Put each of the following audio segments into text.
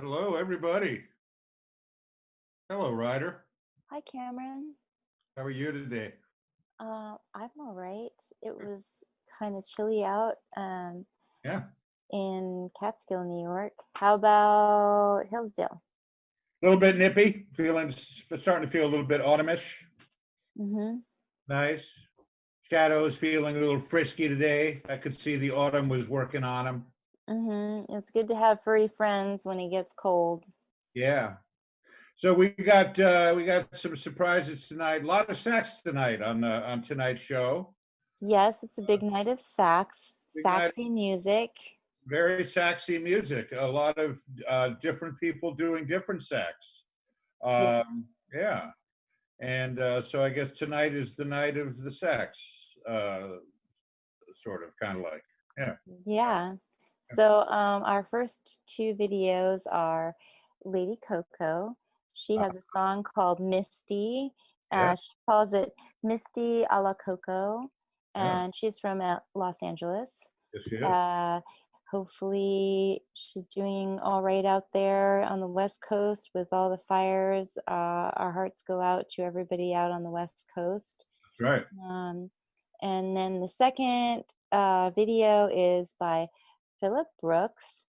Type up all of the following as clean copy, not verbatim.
Hello, everybody. Hello, Ryder. Hi, Cameron. How are you today? I'm all right. It was kind of chilly out Yeah, in Catskill, New York. How about Hillsdale? a little bit nippy. Starting to feel a little bit autumnish. Mm-hmm. Nice. Shadows feeling a little frisky today. I could see the autumn was working on them. Mm-hmm. It's good to have furry friends when it gets cold. Yeah. So we got some surprises tonight. A lot of sax tonight on tonight's show. Yes, it's a big night of sax, Big night. saxy music. Very saxy music. A lot of different people doing different sax. Yeah. And so I guess tonight is the night of the sax, sort of, kind of like, yeah. Yeah. So our first two videos are Lady Coco. She has a song called Misty. Yeah. She calls it Misty a la Coco, Yeah. and she's from Los Angeles. Yes, she is. Hopefully she's doing all right out there on the West Coast with all the fires. Our hearts go out to everybody out on the West Coast. That's right. And then the second video is by Phillip Brooks.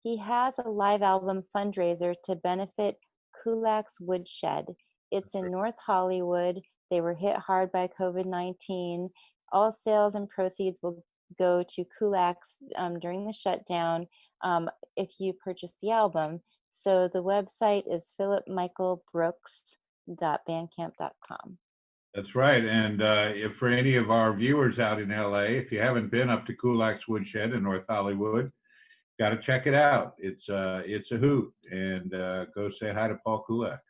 He has a live album fundraiser to benefit Kulak's Woodshed. It's in North Hollywood. They were hit hard by COVID-19. All sales and proceeds will go to Kulak's during the shutdown if you purchase the album. So the website is philipmichaelbrooks.bandcamp.com. That's right. And if for any of our viewers out in LA, if you haven't been up to Kulak's Woodshed in North Hollywood, got to check it out. It's a hoot. And go say hi to Paul Kulak.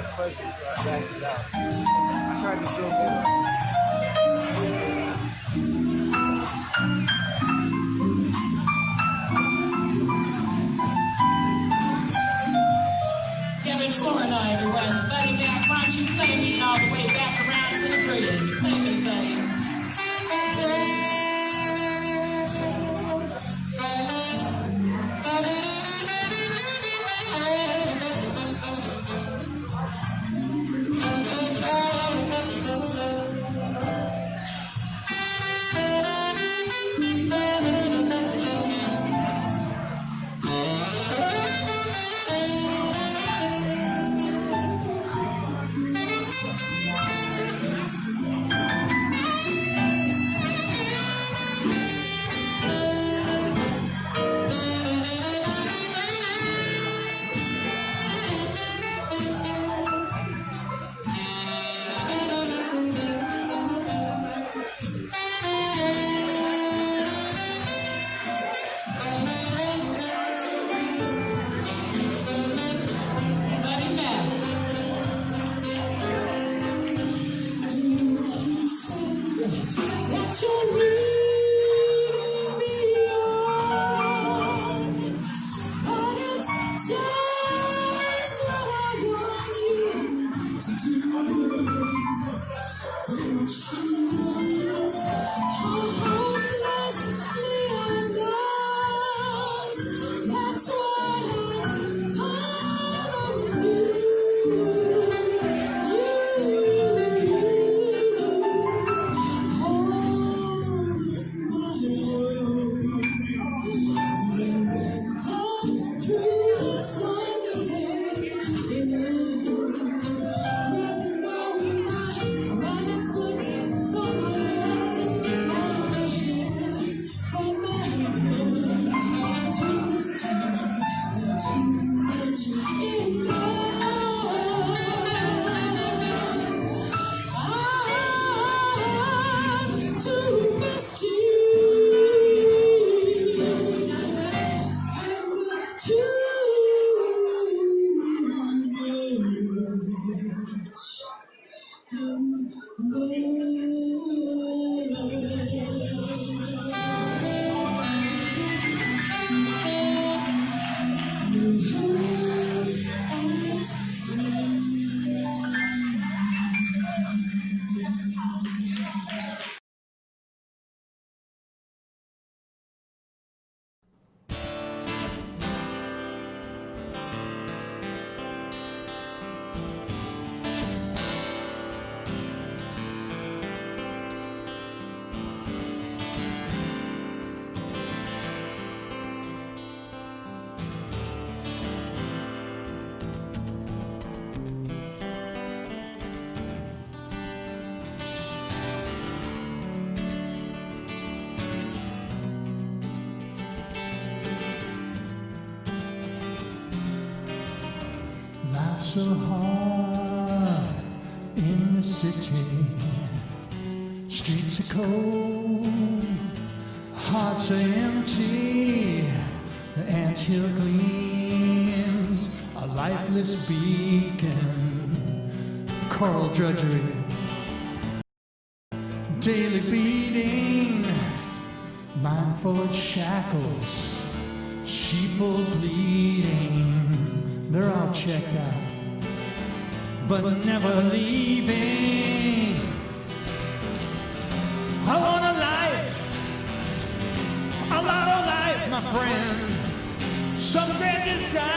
got fuzzy, so I backed it out. I tried to zoom in. Florida, everyone. Buddy, man, why don't you play me all the way back around to the bridge? Play me, buddy. So hard in the city, streets are cold, hearts are empty, the anthill gleams, a lifeless beacon, coral drudgery, daily beating, mind-forged shackles, sheeple bleeding, they're all checked out, but never leaving. I want a life, a lot of life, my friend. Some great design,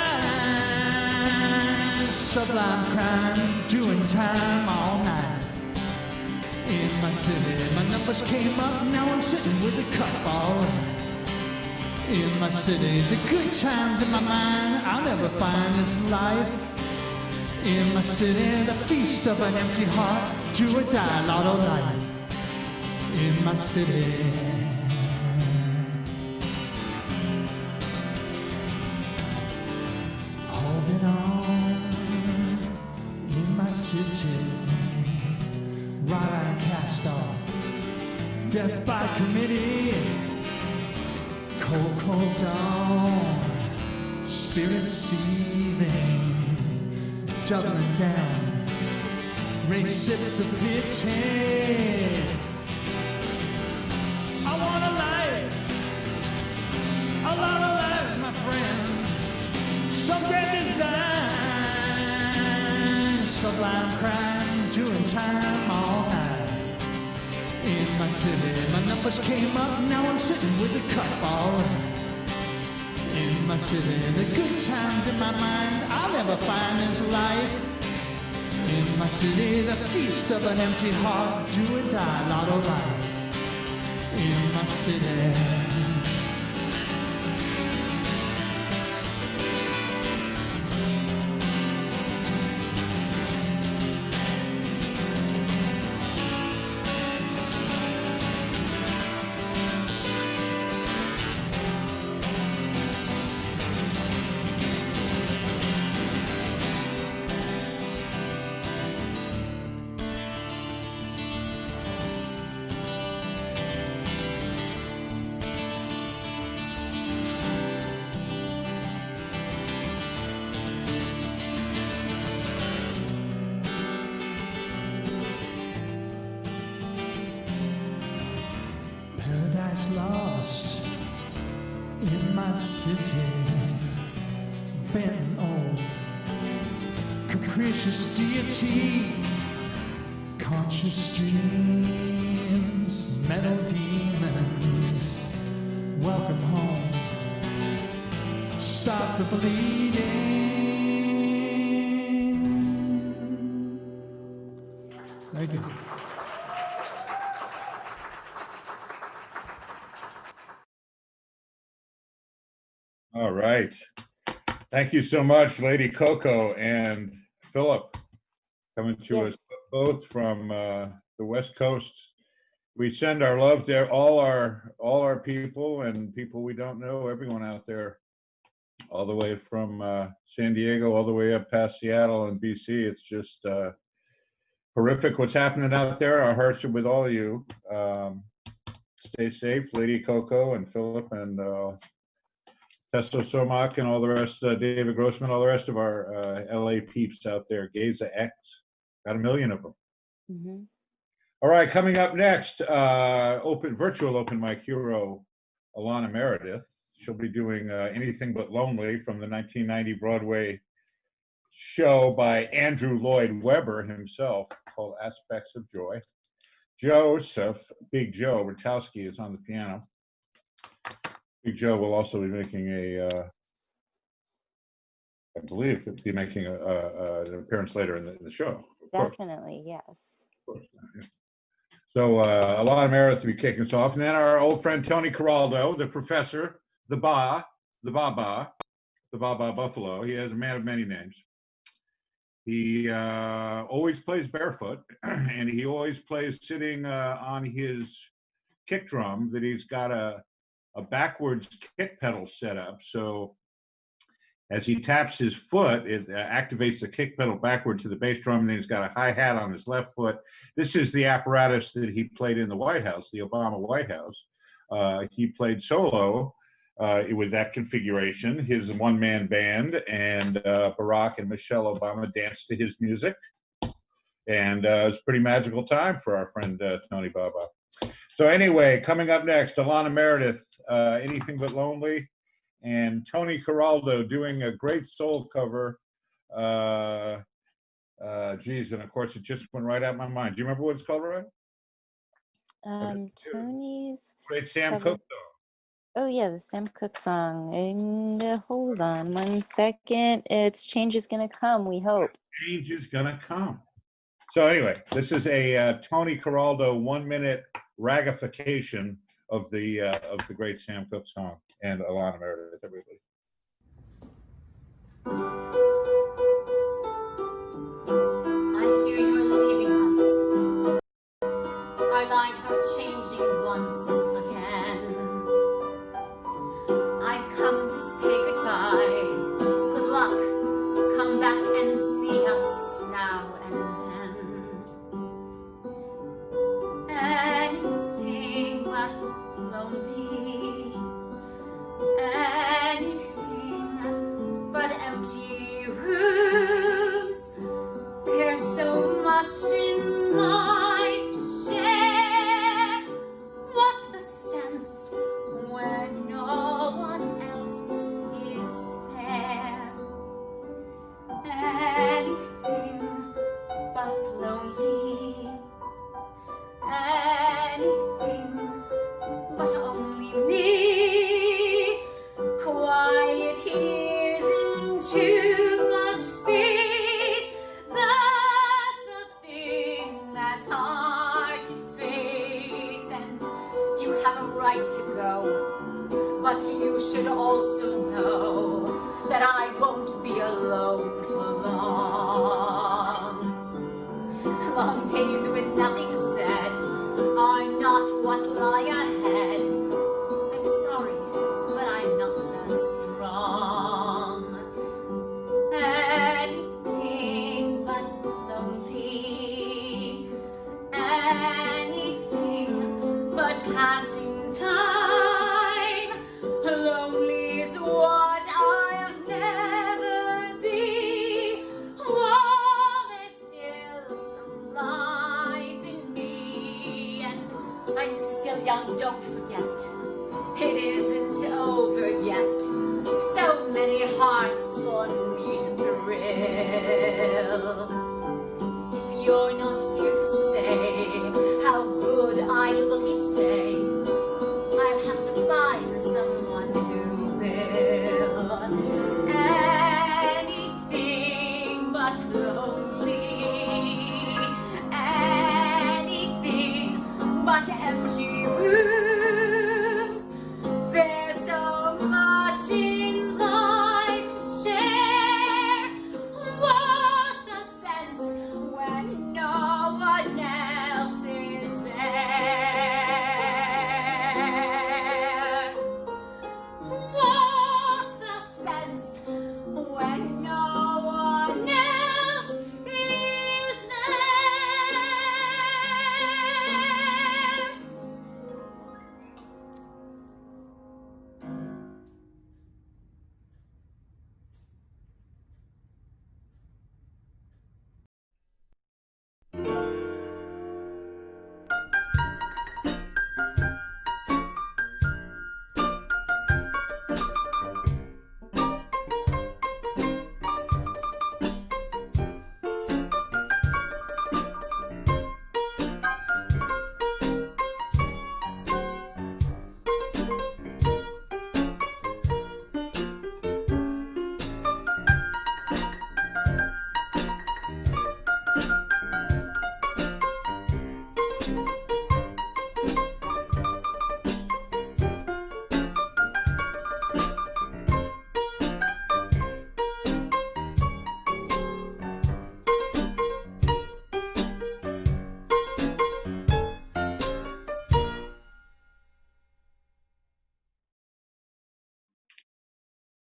sublime crime, doing time all night. In my city, my numbers came up, now I'm sitting with a cup, all right. In my city, the good times in my mind, I'll never find this life. In my city, the feast of an empty heart, do or die, lot of life. In my city, holding on. In my city, right iron cast off, death by committee, cold, cold dawn, spirit seething. doubling down, raise sips of pity. I want a life, a lot of life, my friend. Some great design, sublime crime, doing time all night. In my city, my numbers came up, now I'm sitting with a cup, alright. In my city, the good times in my mind, I'll never find this life. In my city, the feast of an empty heart, do or die, lot of life. In my city. Lost in my city, bent old, capricious deity, conscious dreams, metal demons, welcome home, stop the bleeding. Thank you. All right. Thank you so much, Lady Coco and Phillip, coming to us both from the West Coast. We send our love to all our people and people we don't know, everyone out there, all the way from San Diego, all the way up past Seattle and BC. It's just horrific what's happening out there. Our hearts are with all of you. Stay safe, Lady Coco and Phillip and Testo Somak and all the rest, David Grossman, all the rest of our LA peeps out there. Geza X, got 1 million of them. Mm-hmm. All right, coming up next, virtual open mic hero, Ilana Meredith. She'll be doing Anything But Lonely from the 1990 Broadway show by Andrew Lloyd Webber himself, called Aspects of Joy. Joseph, Big Joe Rutkowski is on the piano. Big Joe will also be making I believe, be making an appearance later in the show. Definitely, yes. Of course. Yeah. So Ilana Meredith will be kicking us off. And then our old friend Tony Kieraldo, the professor, the Baba Buffalo. He is a man of many names. He always plays barefoot, and he always plays sitting on his kick drum that he's got a backwards kick pedal set up. So as he taps his foot, it activates the kick pedal backward to the bass drum, and then he's got a hi-hat on his left foot. This is the apparatus that he played in the White House, the Obama White House. He played solo with that configuration, his one-man band, and Barack and Michelle Obama danced to his music. And it was a pretty magical time for our friend Tony Baba. So anyway, coming up next, Ilana Meredith, Anything But Lonely, and Tony Kieraldo doing a great soul cover. Geez, and of course it just went right out of my mind. Do you remember what it's called, Ryan? Tony's Great Sam cover. Cooke song. Oh yeah, the Sam Cooke song. And hold on 1 second. It's Change Is Gonna Come, we hope. Change is gonna come. So anyway, this is a Tony Kieraldo 1-minute ragification of the great Sam Cooke song, and Ilana Meredith, everybody. I hear you're leaving us. Our lives are changing once again. I've come to say goodbye. Good luck. Come back and see us now and then. Anything but lonely. Anything too much space. That's the thing that's hard to face, and you have a right to go, but you should also know that I won't be alone for long. Long days with nothing said are not what lie ahead. I'm sorry, but I'm not that strong. Anything but lonely, anything but passing time. Lonely is what I'll never be. While there's still some life in me, and I'm still young, don't forget. It isn't over yet. So many hearts for me to thrill. If you're not here to say how good I look each day, I'll have to find someone who will. Anything but lonely, anything but empty rooms. There's so much in life to share. What's the sense when no one else is there? What's the sense when no one else is there?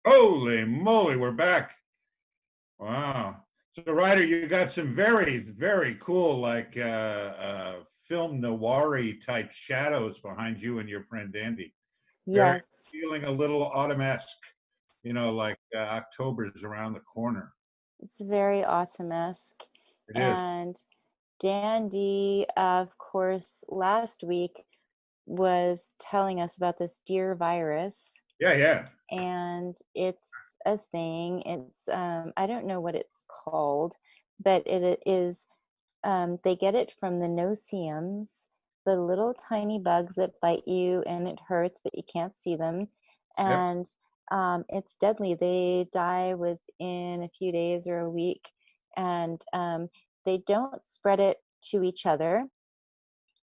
Holy moly, we're back. Wow. So, Ryder, you got some very, very cool, like film noir-y type shadows behind you and your friend Andy. Very Yes. feeling a little autumn-esque, like October's around the corner. It's very autumn-esque. It is. And Dandy, of course, last week was telling us about this deer virus, Yeah. and it's a thing. It's I don't know what it's called, but it is they get it from the no-see-ums, the little tiny bugs that bite you and it hurts, but you can't see them. Yep. And it's deadly. They die within a few days or a week, and they don't spread it to each other.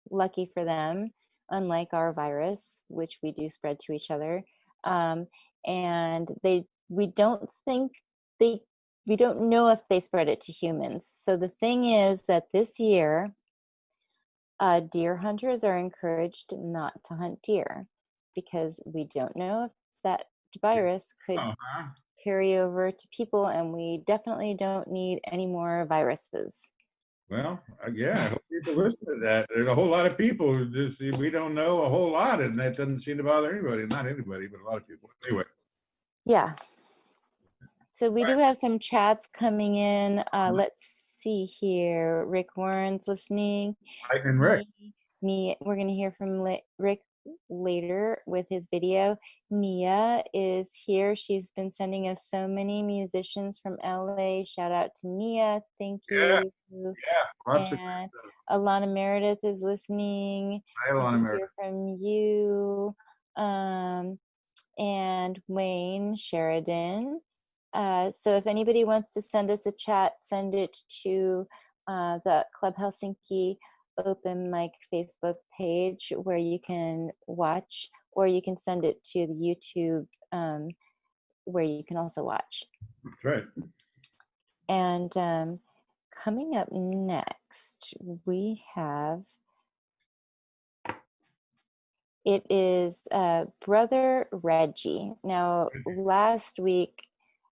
Lucky for them, unlike our virus, which we do spread to each other. And we don't know if they spread it to humans. So the thing is that this year, deer hunters are encouraged not to hunt deer because we don't know if that virus could Uh-huh. carry over to people, and we definitely don't need any more viruses. Well, yeah, I hope people listen to that. There's a whole lot of people who just, we don't know a whole lot, and that doesn't seem to bother anybody. Not anybody, but a lot of people. Anyway. Yeah. So we do have some chats coming in. Let's see here. Rick Warren's listening. And Rick. We're going to hear from Rick later with his video. Nia is here. She's been sending us so many musicians from LA. Shout out to Nia. Thank you. Yeah. Lots and Ilana Meredith is listening. Hi, Ilana Meredith. Hear from you. And Wayne Sheridan. So if anybody wants to send us a chat, send it to the Club Helsinki open mic Facebook page where you can watch, or you can send it to the YouTube where you can also watch. That's right. And coming up next, we have, it is Brother Reggie. Now, last week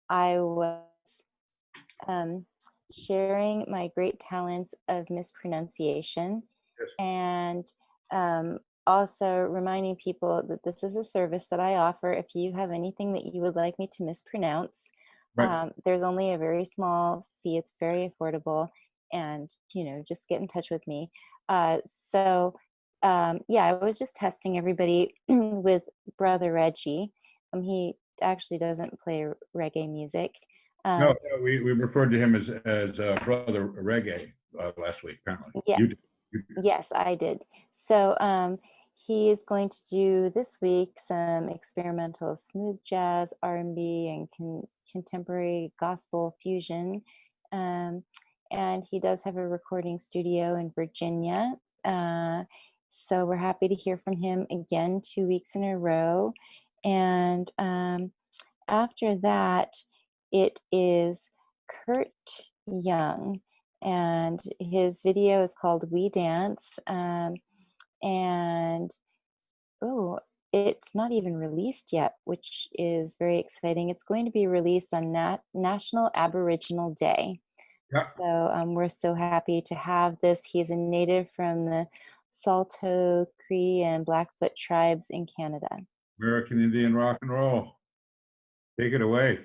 I was sharing my great talents of mispronunciation. Yes. And also reminding people that this is a service that I offer. If you have anything that you would like me to mispronounce, Right. there's only a very small fee. It's very affordable, and just get in touch with me. So I was just testing everybody with Brother Reggie. He actually doesn't play reggae music. No, we referred to him as Brother Reggae last week, apparently. Yeah. You did. Yes, I did. So he is going to do this week some experimental smooth jazz, R&B, and contemporary gospel fusion. And he does have a recording studio in Virginia. So we're happy to hear from him again 2 weeks in a row. And after that, it is Curt Young. And his video is called We Dance. It's not even released yet, which is very exciting. It's going to be released on National Aboriginal Day. Yeah. So we're so happy to have this. He's a native from the Salto, Cree, and Blackfoot tribes in Canada. American Indian rock and roll. Take it away.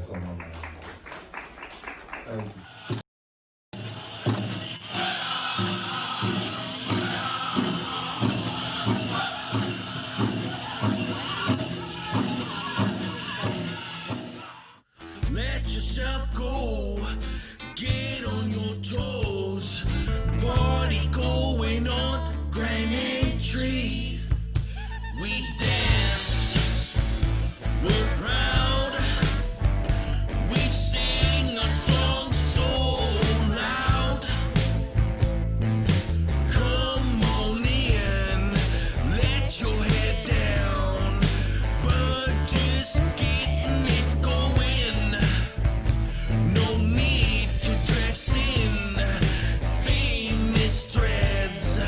so much. Thank you. Let yourself go, get on your toes. Party going on, grand entry. We dance, we're proud. We sing a song so loud. Come on in, let your head down. But just getting it going. No need to dress in famous threads.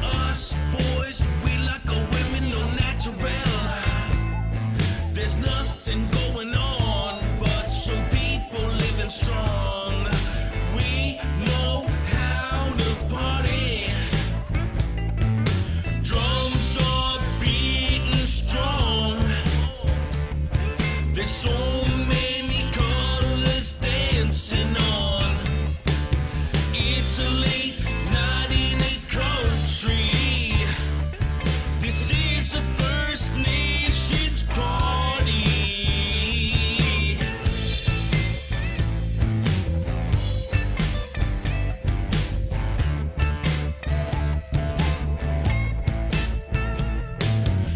Us boys, we like a women, no natural. There's nothing going on, but some people living strong. We know how to party. Drums are beating strong. There's so many colors dancing on. It's a late night in the country. This is a First Nations party.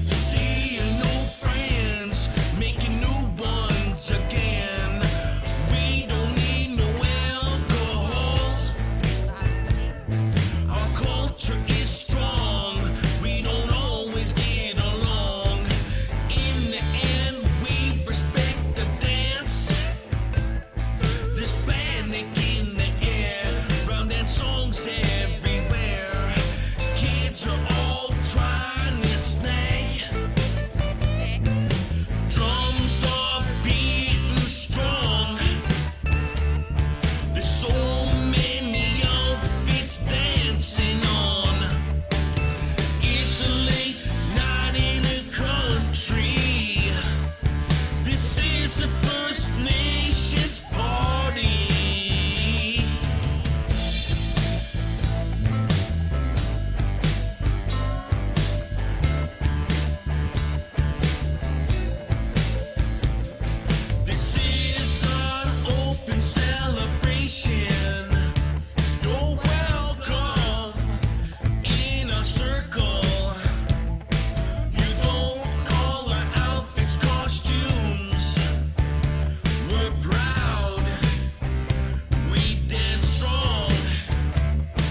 Seeing old friends, making new ones again. We don't need no alcohol. Our culture is strong. We don't always get along. In the end, we respect the dance. There's panic in the air. Round dance songs everywhere. Kids are all trying to snag. Drums are beating strong. There's so many outfits dancing on. It's a late night in the country. This is a First Nations party. This is an open celebration. You're welcome in our circle. You don't call our outfits costumes. We're proud. We dance strong.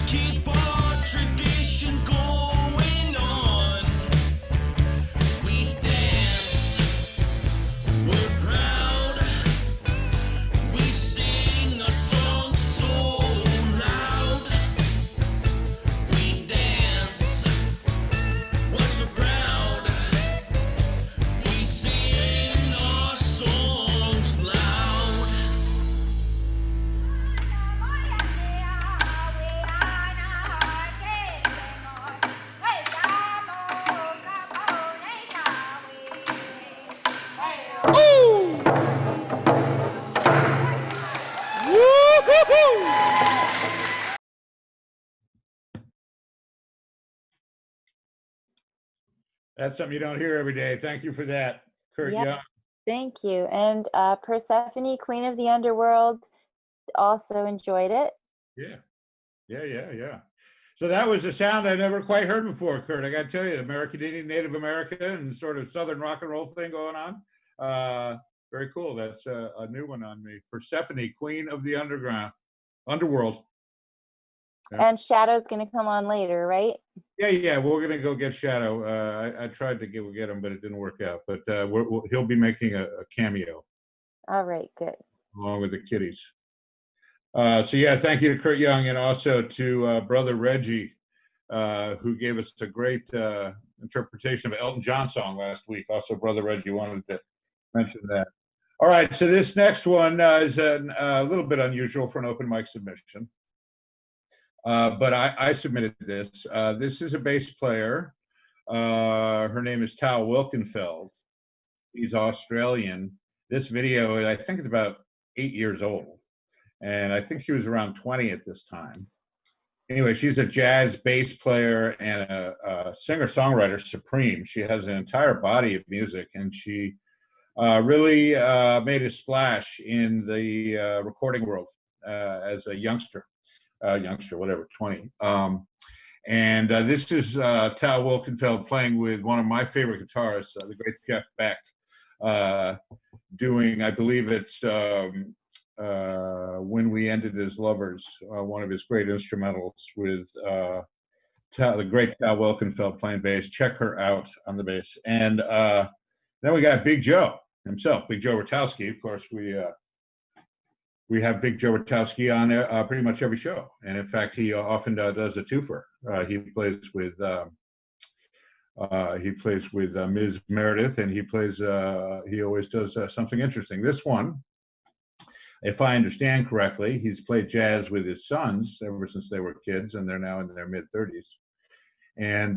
Keep our tradition going on. We dance. We're proud. We sing a song so loud. We dance. We're so proud. We sing our songs loud. That's something you don't hear every day. Thank you for that, Curt Yeah. Young. Thank you. And Persephone, Queen of the Underworld, also enjoyed it. Yeah. Yeah. So that was a sound I never quite heard before, Curt. I got to tell you, American Indian, Native American, and sort of Southern rock and roll thing going on. Very cool. That's a new one on me. Persephone, Queen of the Underworld. Yeah. And Shadow's going to come on later, right? Yeah. We're gonna go get Shadow. I tried to get him, but it didn't work out. But he'll be making a cameo All right, good. along with the kiddies. So yeah, thank you to Curt Young and also to brother Reggie, who gave us a great interpretation of an Elton John song last week. Also, brother Reggie wanted to mention that. All right, so this next one is a little bit unusual for an open mic submission. But I submitted this. This is a bass player. Her name is Wikenfeld. He's Australian. this video, I think it's about 8 years old. And I think she was around 20 at this time. Anyway, she's a jazz bass player and a singer-songwriter supreme. She has an entire body of music, and she really made a splash in the recording world as a youngster, whatever, 20. And this is Tal Wikenfeld playing with one of my favorite guitarists, the great Jeff Beck, doing, I believe it's When We Ended as Lovers, one of his great instrumentals with the great Tal Wikenfeld playing bass. Check her out on the bass. And then we got Big Joe himself, Big Joe Rutkowski. Of course, we have Big Joe Rutkowski on pretty much every show. And in fact, he often does a twofer. He plays with Ms. Meredith, and he always does something interesting. This one, if I understand correctly, he's played jazz with his sons ever since they were kids, and they're now in their mid-30s. And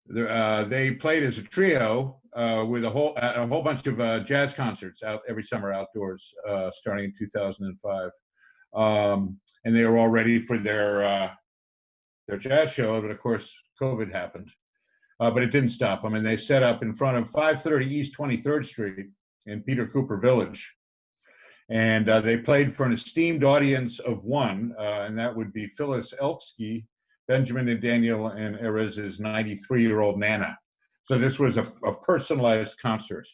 they played as a trio with a whole bunch of jazz concerts out every summer outdoors, starting in 2005. And they were all ready for their jazz show, but of course COVID happened. But it didn't stop them, and they set up in front of 530 East 23rd Street in Peter Cooper Village. And they played for an esteemed audience of one, and that would be Phyllis Elksky, Benjamin and Daniel and Erez's 93-year-old Nana. So this was a personalized concert.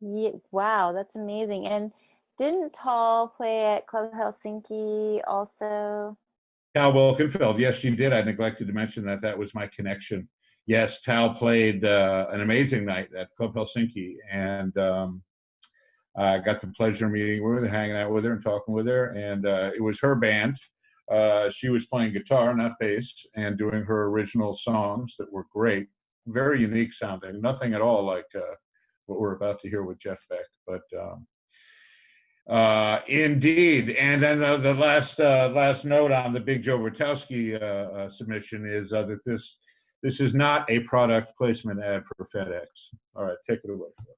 Yeah, wow, that's amazing. And didn't Tal play at Club Helsinki also? Tal Wikenfeld, yes, she did. I neglected to mention that. That was my connection. Yes, Tal played an amazing night at Club Helsinki, and I got the pleasure of meeting with her, hanging out with her and talking with her. And it was her band. She was playing guitar, not bass, and doing her original songs that were great. Very unique sounding, nothing at all like what we're about to hear with Jeff Beck, but indeed. And then the last note on the Big Joe Rutkowski submission is that this is not a product placement ad for FedEx. All right, take it away, Phil.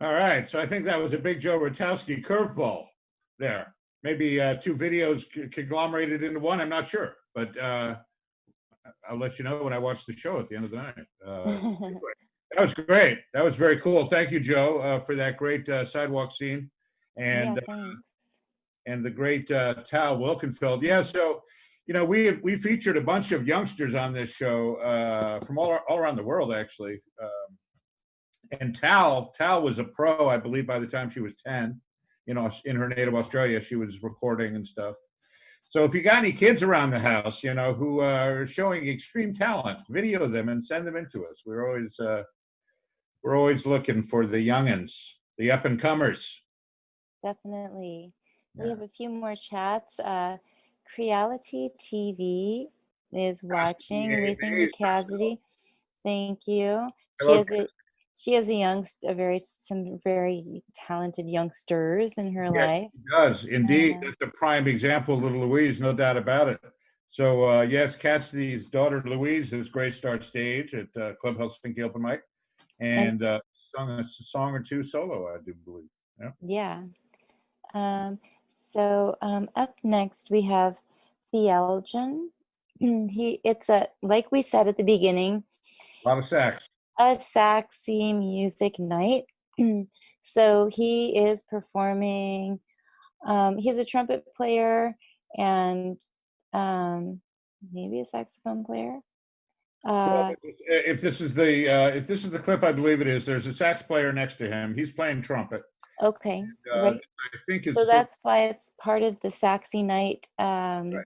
All right, so I think that was a big Joe Rutkowski curveball there. Maybe two videos conglomerated into one. I'm not sure, but I'll let you know when I watch the show at the end of the night. Anyway, that was great. That was very cool. Thank you, Joe, for that great sidewalk scene, and Yeah, thanks. and the great Tal Wikenfeld. Yeah, so we featured a bunch of youngsters on this show from all around the world, actually. And Tal was a pro, I believe, by the time she was 10. In her native Australia, she was recording and stuff. So if you got any kids around the house, who are showing extreme talent, video them and send them into us. We're always looking for the youngins, the up and comers. Definitely. We Yeah. have a few more chats. Creality TV is watching. Yeah, We thank you, Cassidy. Thank you. Hello, She has some very talented youngsters in her Yes, life. it does indeed. Yeah. That's a prime example, little Louise, no doubt about it. So yes, Cassidy's daughter Louise has graced our stage at Club Helsinki Open Mic, and sung a song or two solo, I do believe. Yeah. So up next we have Theljon. It's like we said at the beginning, A lot of sax. a saxy music night. So he is performing. He's a trumpet player and maybe a saxophone player. If this is the clip, I believe it is. There's a sax player next to him. He's playing trumpet. Okay, I right. think it's So that's why it's part of the Saxy Night. Right.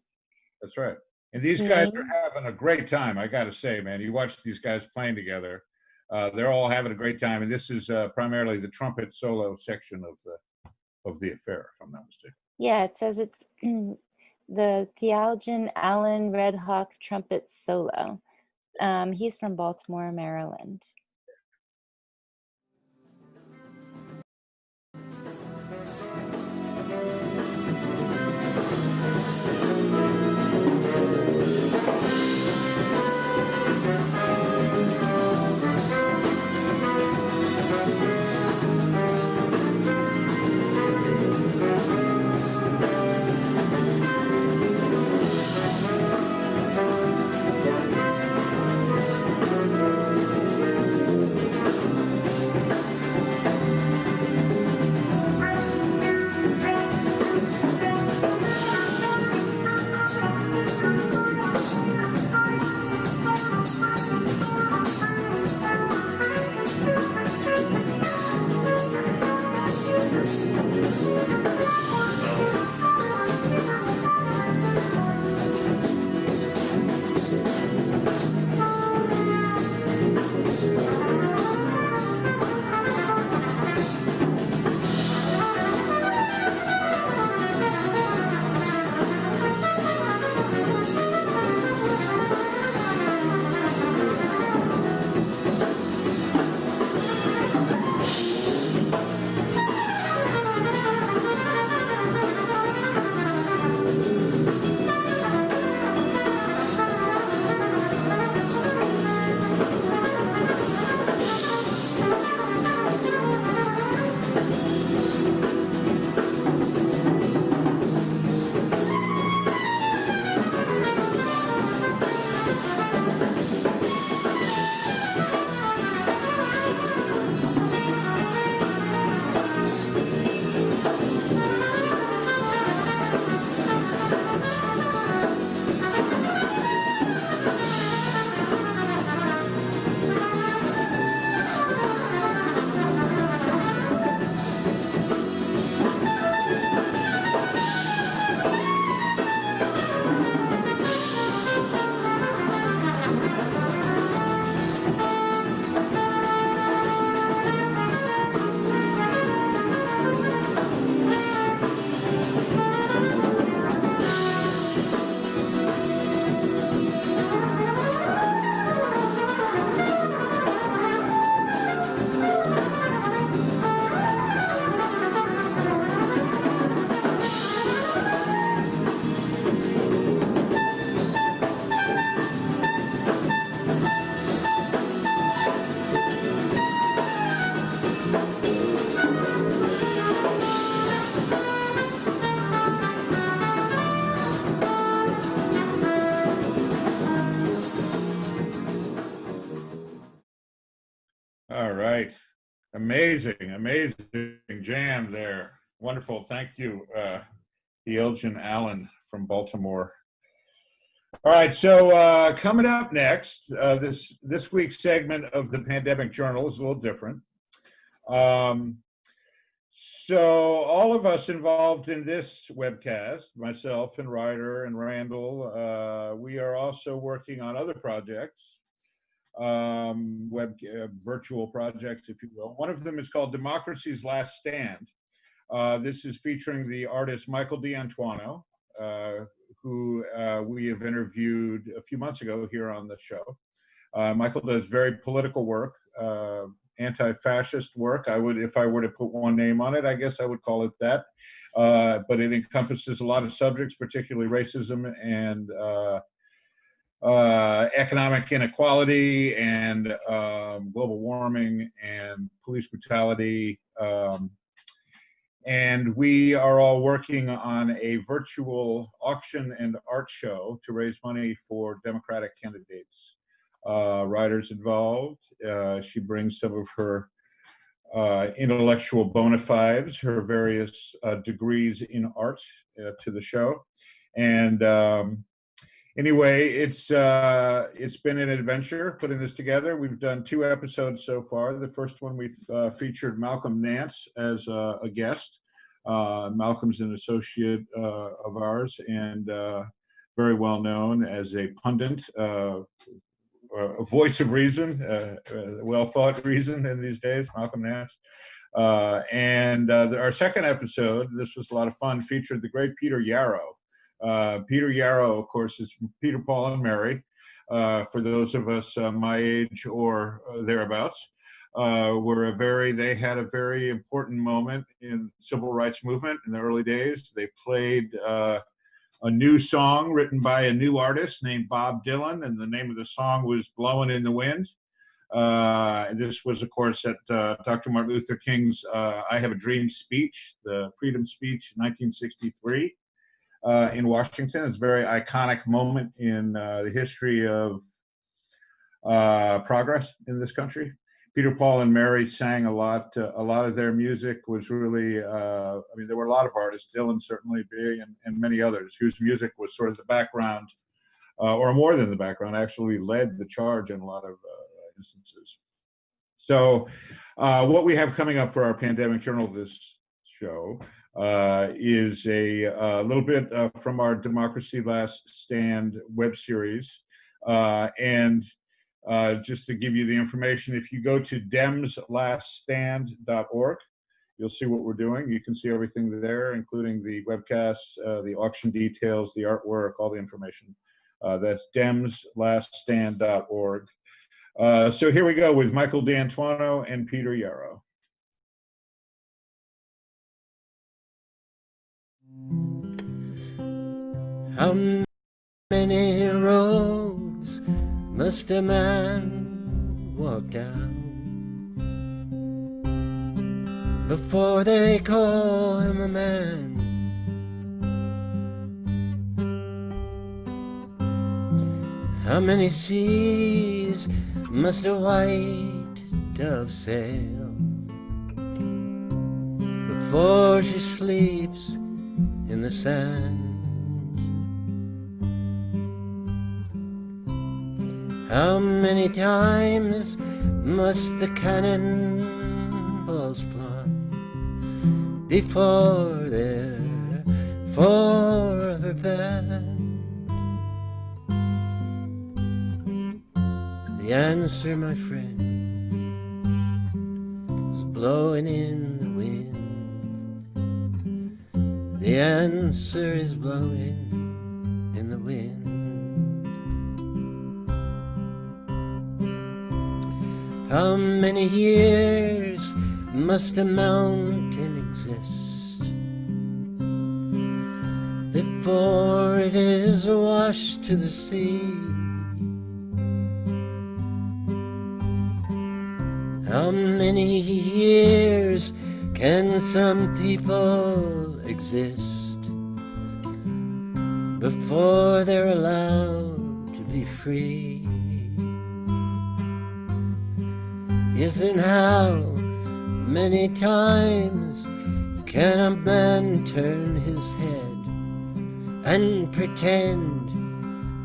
That's right. And these guys are theme. having a great time. I got to say, man, you watch these guys playing together. They're all having a great time, and this is primarily the trumpet solo section of the affair, if I'm not mistaken. Yeah, it says it's the Theljon Allen Red Hawk trumpet solo. He's from Baltimore, Maryland. All right. Amazing jam there. Wonderful. Thank you, Theljon Allen from Baltimore. All right, so coming up next, this week's segment of the Pandemic Journal is a little different. So all of us involved in this webcast, myself and Ryder and Randall, we are also working on other projects, virtual projects, if you will. One of them is called Democracy's Last Stand. This is featuring the artist Michael D'Antuono, who we have interviewed a few months ago here on the show. Michael does very political work, anti-fascist work. If I were to put one name on it, I guess I would call it that. But it encompasses a lot of subjects, particularly racism and economic inequality and global warming and police brutality. And we are all working on a virtual auction and art show to raise money for Democratic candidates. Ryder's involved. She brings some of her intellectual bona fides, her various degrees in art to the show. And anyway, it's been an adventure putting this together. We've done 2 episodes so far. The first one we've featured Malcolm Nance as a guest. Malcolm's an associate of ours and very well known as a pundit, a voice of reason, well thought reason in these days, Malcolm Nance. And our second episode, this was a lot of fun, featured the great Peter Yarrow. Peter Yarrow, of course, is from Peter, Paul, and Mary. For those of us my age or thereabouts, they had a very important moment in the civil rights movement in the early days. They played a new song written by a new artist named Bob Dylan, and the name of the song was "Blowin' in the Wind." This was, of course, at Dr. Martin Luther King's "I Have a Dream" speech, the Freedom Speech, 1963. In Washington. It's a very iconic moment in the history of progress in this country. Peter, Paul, and Mary sang a lot. A lot of their music was really, there were a lot of artists, Dylan certainly being, and many others, whose music was sort of the background, or more than the background, actually led the charge in a lot of instances. So what we have coming up for our Pandemic Journal this show is a little bit from our Democracy Last Stand web series. And just to give you the information, if you go to demslaststand.org, you'll see what we're doing. You can see everything there, including the webcasts, the auction details, the artwork, all the information. That's demslaststand.org. So here we go with Michael D'Antuono and Peter Yarrow. How many roads must a man walk down before they call him a man? How many seas must a white dove sail before she sleeps in the sand? How many times must the cannonballs fly before they're forever banned? The answer, my friend, is blowing in the wind. The answer is blowing in the wind. How many years must a mountain exist before it is washed to the sea? How many years can some people exist before they're allowed to be free? Yes, and how many times can a man turn his head and pretend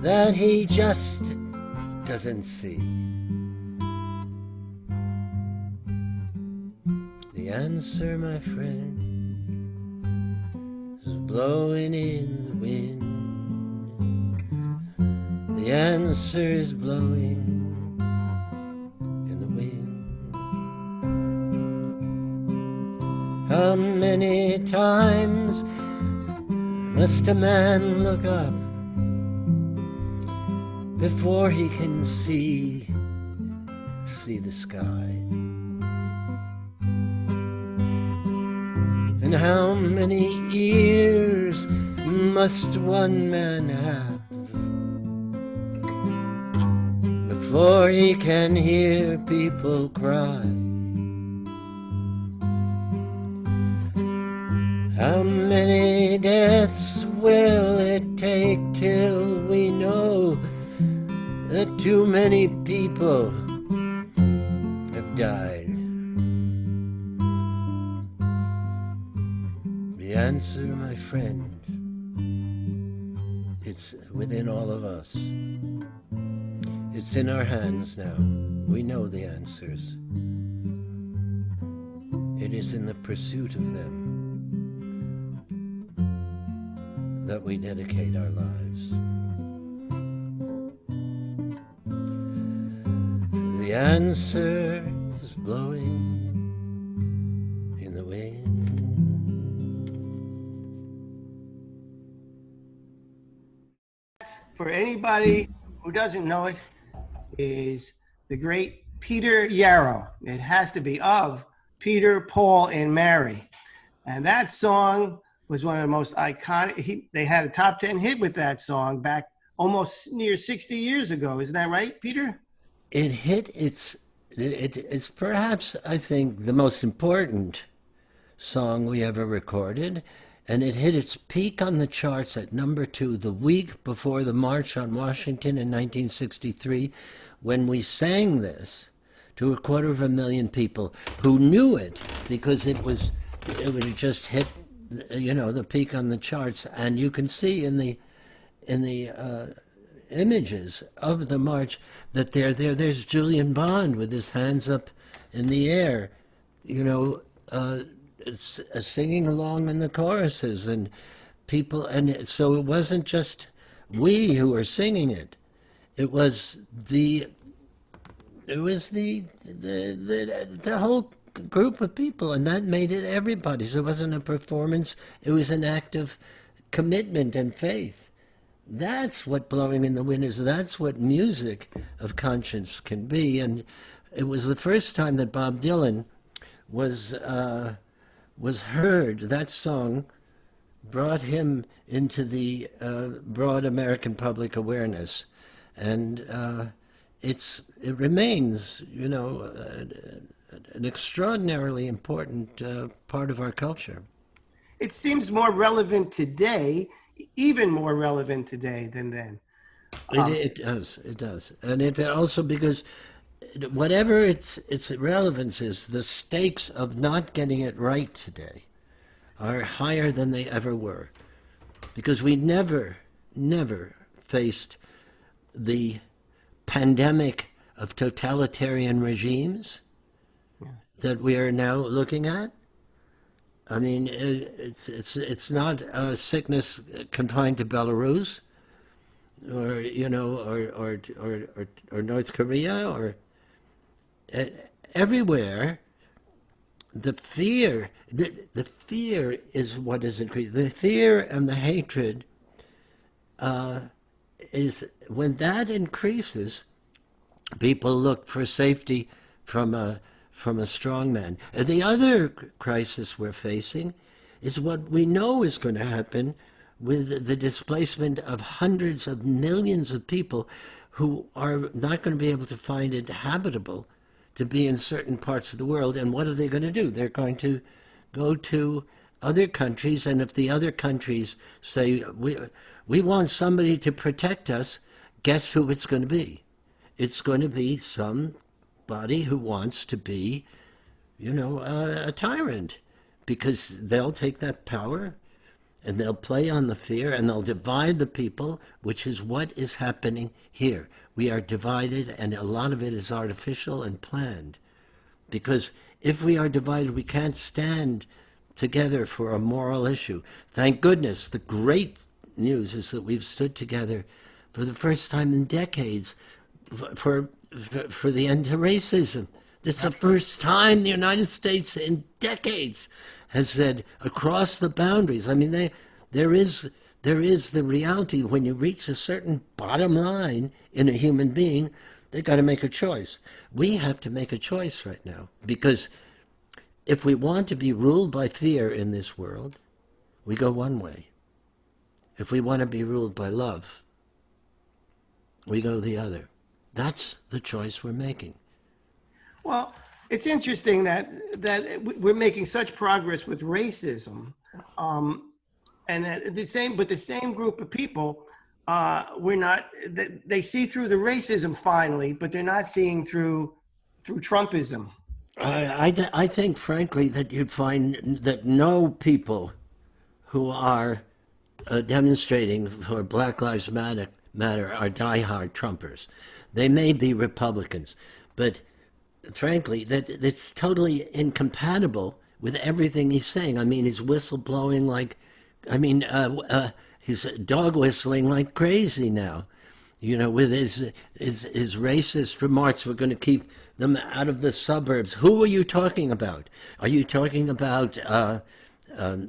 that he just doesn't see? The answer, my friend, is blowing in the wind. The answer is blowing in the wind. How many times must a man look up before he can see the sky? And how many ears must one man have before he can hear people cry? How many deaths will it take till we know that too many people have died? The answer, my friend, it's within all of us. It's in our hands now. We know the answers. It is in the pursuit of them that we dedicate our lives. The answer is blowing in the wind. For anybody who doesn't know it, is the great Peter Yarrow. It has to be of Peter, Paul, and Mary. And that song was one of the most iconic. They had a top 10 hit with that song back almost near 60 years ago. Isn't that right, Peter? It hit it's perhaps, I think, the most important song we ever recorded. And it hit its peak on the charts at #2 the week before the March on Washington in 1963, when we sang this to 250,000 people who knew it because it would just hit, the peak on the charts. And you can see in the images of the march that there's Julian Bond with his hands up in the air, singing along in the choruses, and people, and so it wasn't just we who were singing it. It was the whole group of people, and that made it everybody's. It wasn't a performance. It was an act of commitment and faith. That's what blowing in the wind is. That's what music of conscience can be. And it was the first time that Bob Dylan was heard. That song brought him into the broad American public awareness, and it remains, an extraordinarily important part of our culture. It seems more relevant today, even more relevant today than then. It does, and it also, because whatever its relevance is, the stakes of not getting it right today are higher than they ever were, because we never faced the pandemic of totalitarian regimes that we are now looking at. I mean, it's not a sickness confined to Belarus, or North Korea, or everywhere. The fear is what is increased. The fear and the hatred is, when that increases, people look for safety from a strong man. The other crisis we're facing is what we know is going to happen with the displacement of hundreds of millions of people who are not going to be able to find it habitable to be in certain parts of the world. And what are they going to do? They're going to go to other countries, and if the other countries say, we want somebody to protect us, guess who it's going to be? It's going to be some anybody who wants to be, a tyrant, because they'll take that power and they'll play on the fear and they'll divide the people, which is what is happening here. We are divided, and a lot of it is artificial and planned. Because if we are divided, we can't stand together for a moral issue. Thank goodness, the great news is that we've stood together for the first time in decades for the end to racism. It's the first time the United States in decades has said across the boundaries. I mean, there is the reality when you reach a certain bottom line in a human being, they've got to make a choice. We have to make a choice right now, because if we want to be ruled by fear in this world, we go one way. If we want to be ruled by love, we go the other. That's the choice we're making. Well, it's interesting that we're making such progress with racism, and that the same group of people, we're not. They see through the racism finally, but they're not seeing through Trumpism. I think, frankly, that you'd find that no people who are demonstrating for Black Lives Matter are diehard Trumpers. They may be Republicans, but frankly, that it's totally incompatible with everything he's saying. I mean, he's whistleblowing he's dog whistling like crazy now. With his racist remarks, we're going to keep them out of the suburbs. Who are you talking about? Are you talking about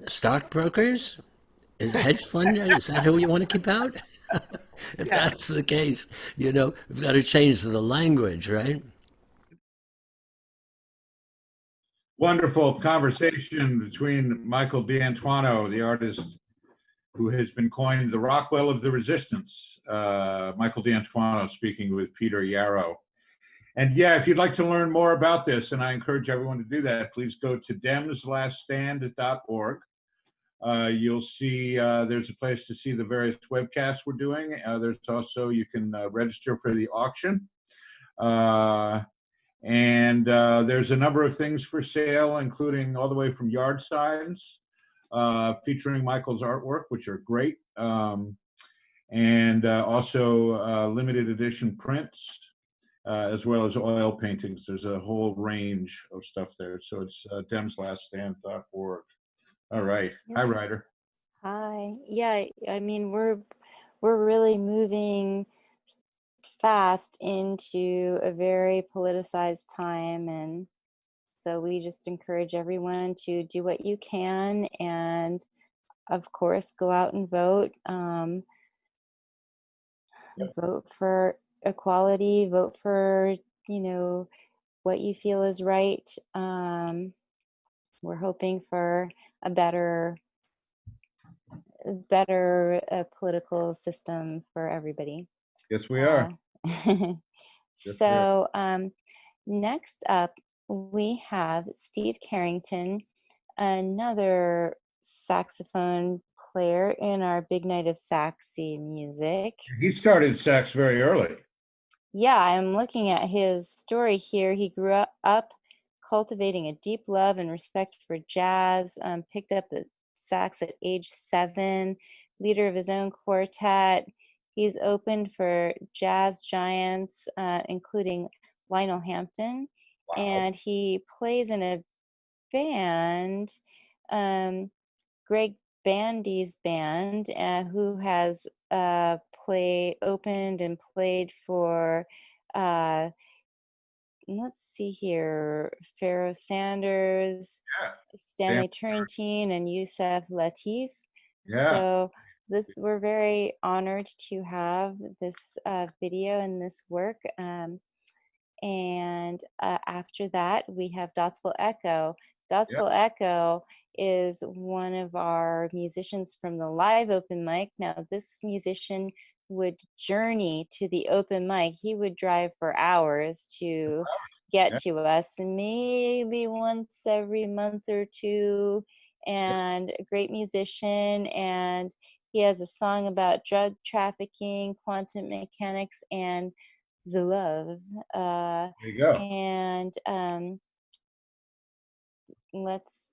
stockbrokers? Is hedge fund? Is that who you want to keep out? If that's the case, we've got to change the language, right? Wonderful conversation between Michael D'Antuono, the artist who has been coined the Rockwell of the Resistance. Michael D'Antuono speaking with Peter Yarrow. And yeah, if you'd like to learn more about this, and I encourage everyone to do that, please go to demslaststand.org. You'll see there's a place to see the various webcasts we're doing. There's also, you can register for the auction. And there's a number of things for sale, including all the way from yard signs featuring Michael's artwork, which are great. And also limited edition prints, as well as oil paintings. There's a whole range of stuff there. So it's demslaststand.org. All right. Yeah. Hi, Ryder. Hi. Yeah, I mean, we're really moving fast into a very politicized time, and so we just encourage everyone to do what you can, and of course go out and vote. Vote for equality, vote for what you feel is right. We're hoping for a better political system for everybody. Yes, we are. Yes, we are. So next up, we have Steve Carrington, another saxophone player in our Big Night of Saxy music. He started sax very early. Yeah, I'm looking at his story here. He grew up cultivating a deep love and respect for jazz, picked up the sax at age 7, leader of his own quartet. He's opened for jazz giants, including Lionel Hampton. Wow. And he plays in a band, Greg Bandy's band, who has opened and played for, let's see here, Pharoah Sanders, Stanley Turrentine, and Yusef Lateef. Yeah. So we're very honored to have this video and this work. And after that, we have Dotsville Echo. Dotsville Echo is one of our musicians from the live open mic. Now, this musician would journey to the open mic. He would drive for hours to get to us, and maybe once every month or two. And a great musician, and he has a song about drug trafficking, quantum mechanics, and the love. There you go. And let's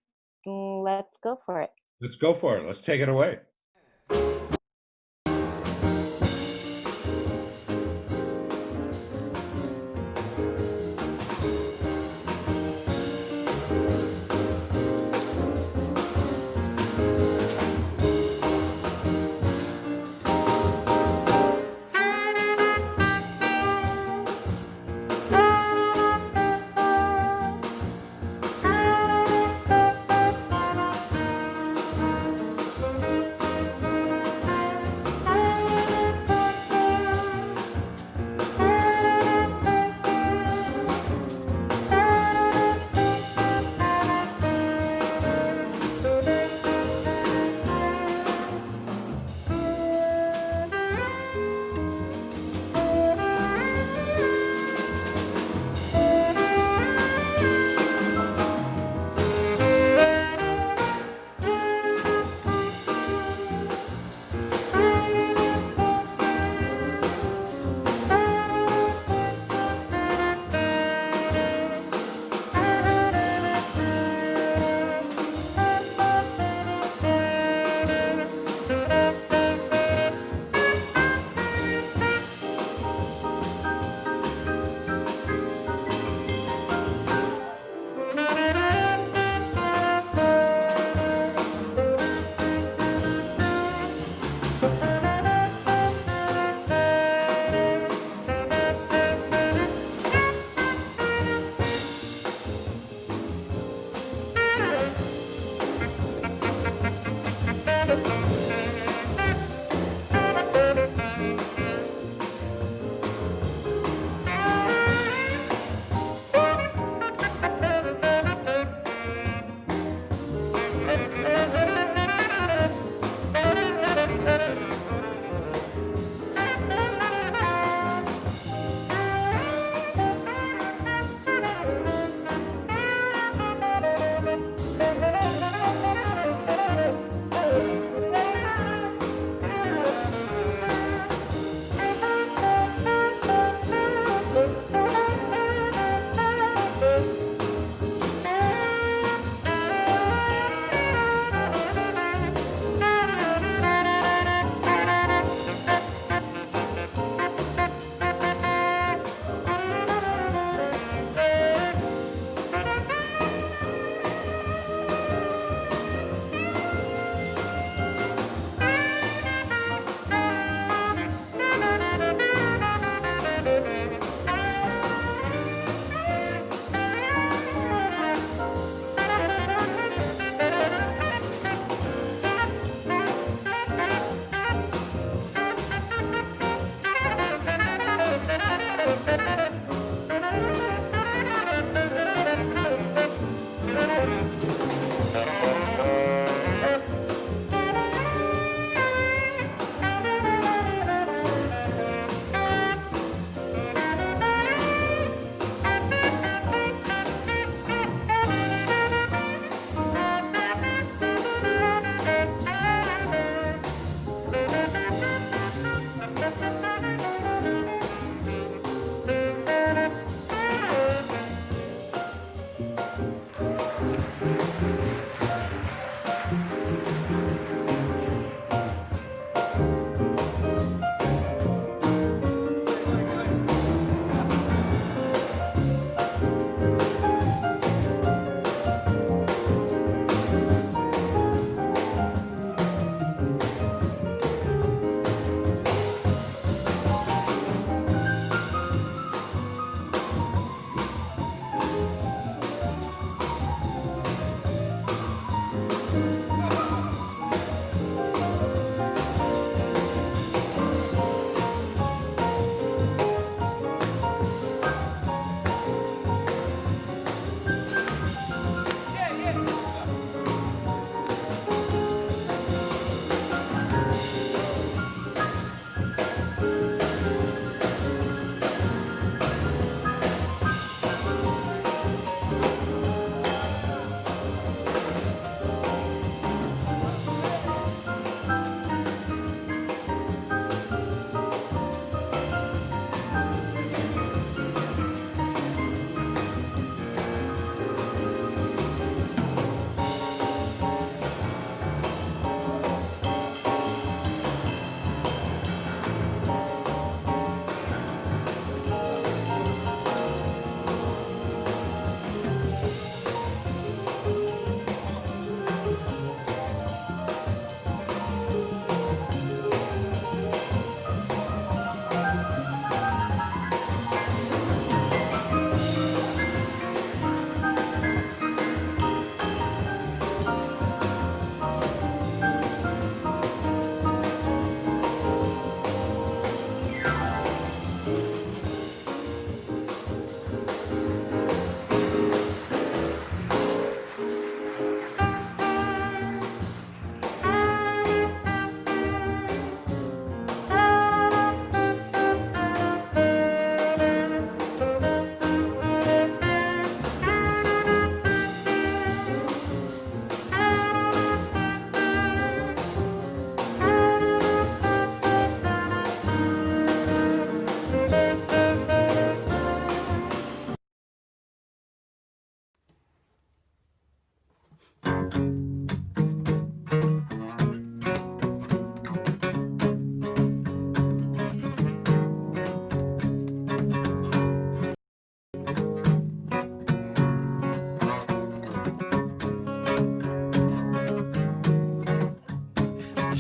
go for it. Let's go for it. Let's take it away.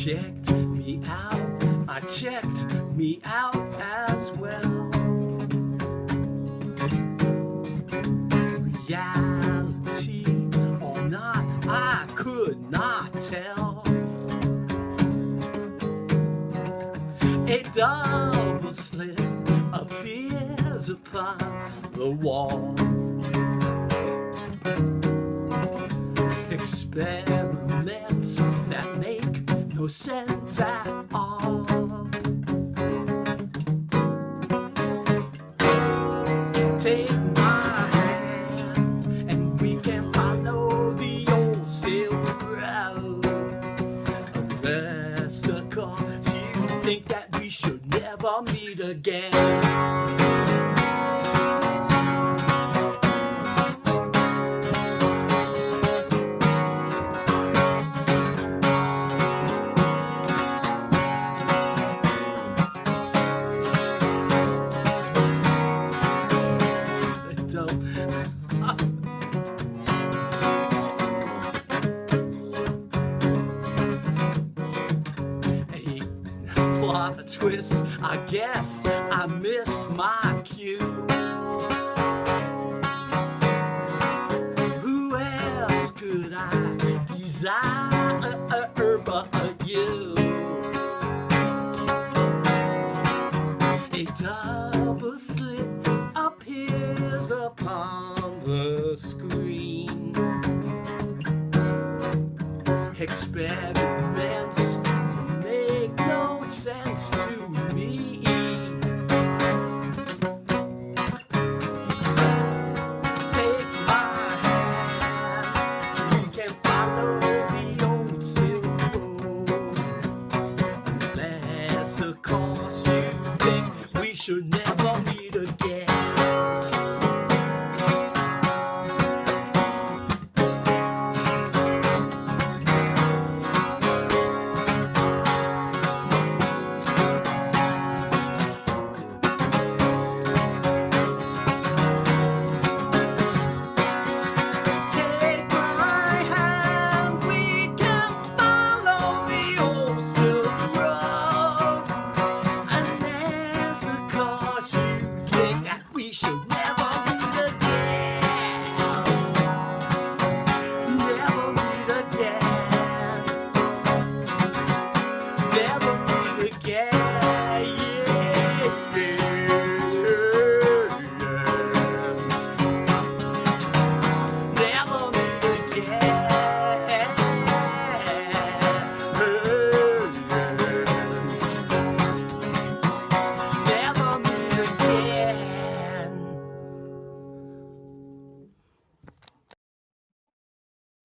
checked me out. I checked me out as well. Reality or not, I could not tell. A double slit appears upon the wall. Experiments that make no sense at all. Take my hand and we can follow the old Silk Road. Unless of course you think that we should never meet again. Plot a twist, I guess I missed my cue. Who else could I desire but you? A double slit appears upon the screen. Experiments make no sense to me. Take my hand, we can follow the old Silk Road. Unless of course you think we should never meet again.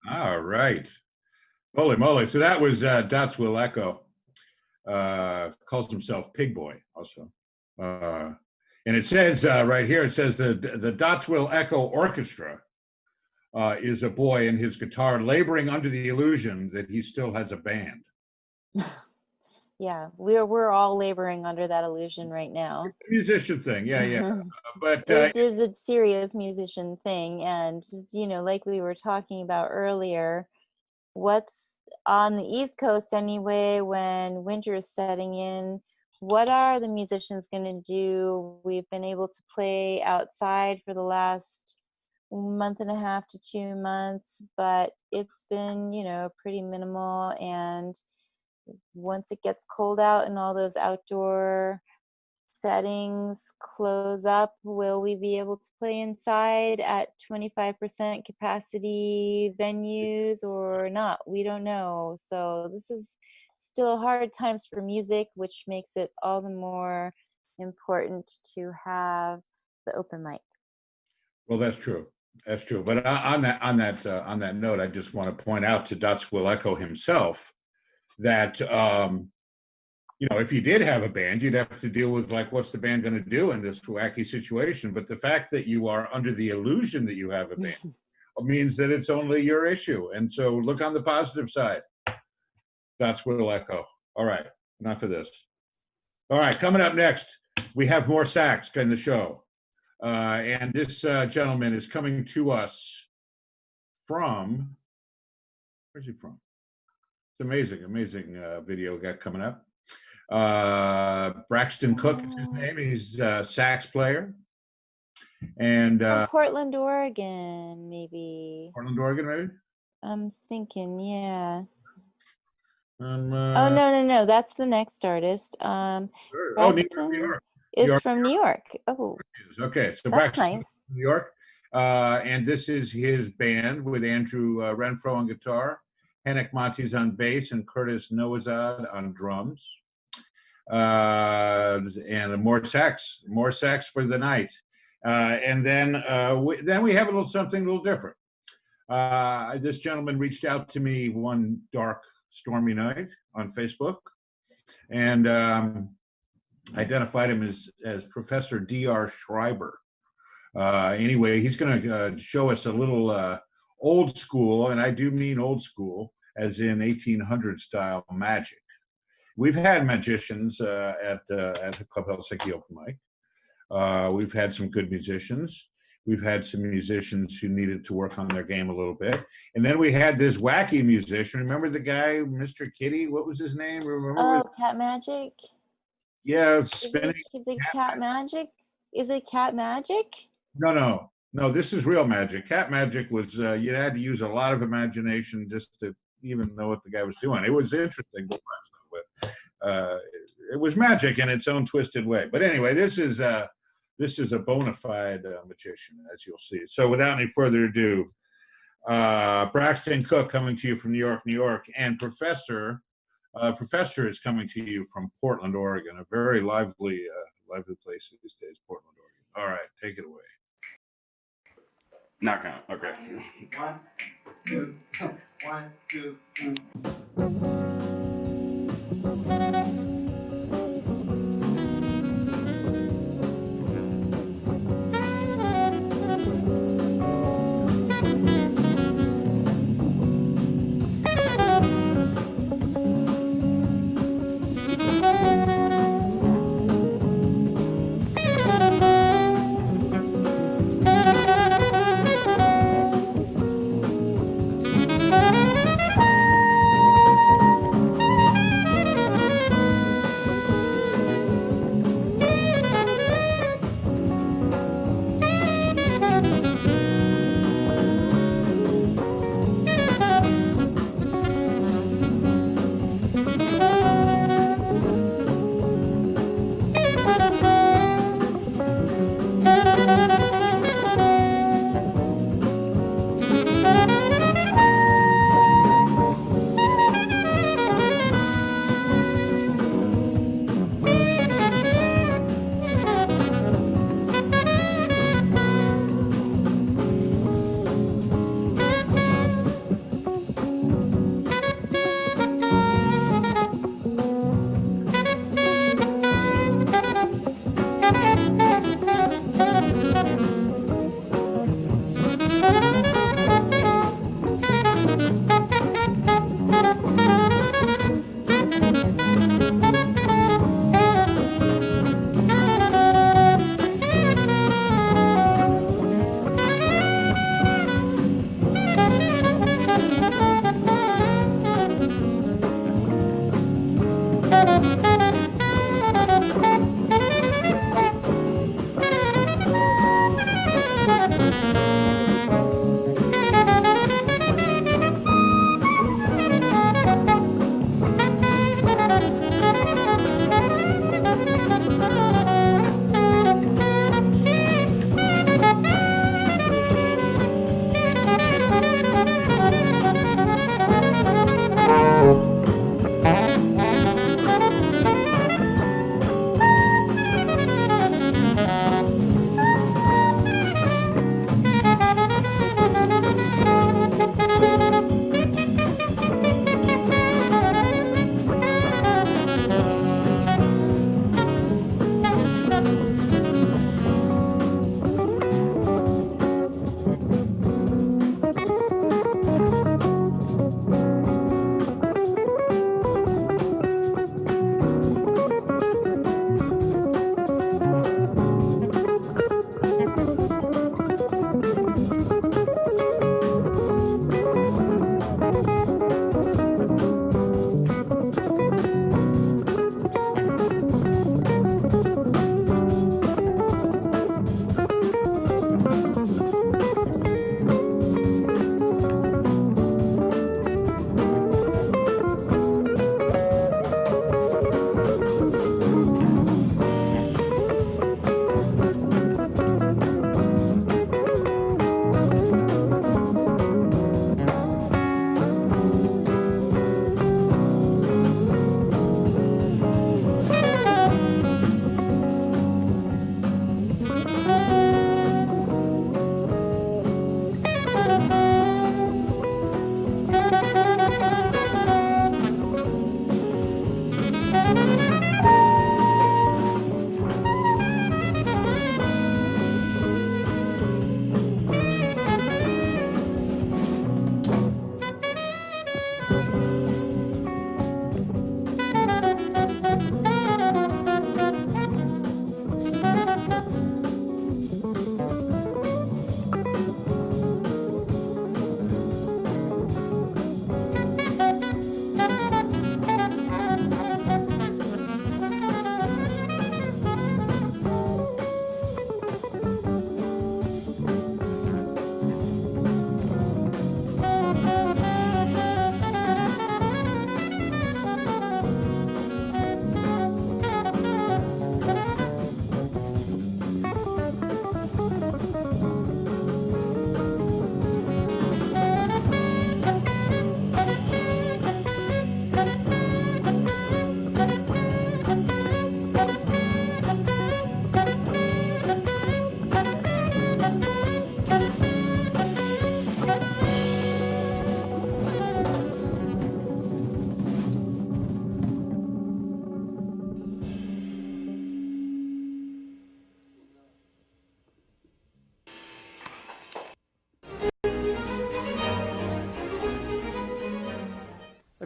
All right. Holy moly. So that was Dots Will Echo. Calls himself Pig Boy also. And it says right here, it says the Dots Will Echo Orchestra is a boy and his guitar laboring under the illusion that he still has a band. Yeah, we're all laboring under that illusion right now. Musician thing, yeah. But it is a serious musician thing, and like we were talking about earlier, what's on the East Coast anyway, when winter is setting in, what are the musicians going to do? We've been able to play outside for the last month and a half to 2 months, but it's been pretty minimal. And once it gets cold out and all those outdoor settings close up, will we be able to play inside at 25% capacity venues or not? We don't know. So this is still hard times for music, which makes it all the more important to have the open mic. Well, that's true. That's true. But on that note, I just want to point out to Dots Will Echo himself that if you did have a band, you'd have to deal with what's the band going to do in this wacky situation. But the fact that you are under the illusion that you have a band means that it's only your issue. And so look on the positive side. Dots Will Echo. All right, enough of this. All right, coming up next, we have more sax in the show. And this gentleman is coming to us from, where's he from? amazing, amazing video got coming up. Braxton Cook is his name. He's a sax player. And From Portland, Oregon, maybe. Portland, Oregon, maybe? I'm thinking, yeah. Oh, no. That's the next artist. New York. Is from New York. Oh. Okay, so That's Braxton, nice. New York. And this is his band with Andrew Renfro on guitar, Henrik Montes on bass, and Curtis Noazad on drums. And more sax for the night. And then we have a little something a little different. This gentleman reached out to me one dark, stormy night on Facebook, and identified him as Professor D.R. Schreiber. Anyway, he's going to show us a little old school, and I do mean old school, as in 1800 style magic. We've had magicians at the Club Helsinki open mic. We've had some good musicians. We've had some musicians who needed to work on their game a little bit. And then we had this wacky musician. Remember the guy, Mr. Kitty? What was his name? Remember? Cat Magic? Yeah, spinning. Is it Cat Magic? Is it Cat Magic? No. This is real magic. Cat magic was, you had to use a lot of imagination just to even know what the guy was doing. It was interesting, but it was magic in its own twisted way. But anyway, this is a bona fide magician, as you'll see. So without any further ado, Braxton Cook coming to you from New York, New York, and Professor is coming to you from Portland, Oregon, a very lively place these days, Portland, Oregon. All right, take it away. Not count. Okay. 1, 2, 1, 2, 3.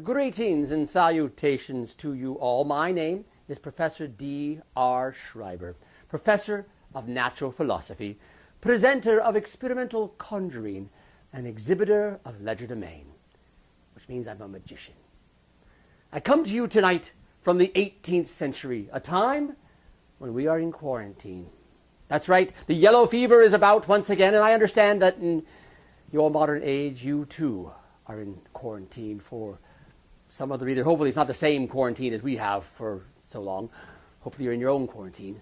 Greetings and salutations to you all. My name is Professor D.R. Schreiber, Professor of Natural Philosophy, presenter of experimental conjuring, and exhibitor of legerdemain, which means I'm a magician. I come to you tonight from the 18th century, a time when we are in quarantine. That's right, the yellow fever is about once again, and I understand that in your modern age, you too are in quarantine for some other reason. Hopefully it's not the same quarantine as we have for so long. Hopefully you're in your own quarantine.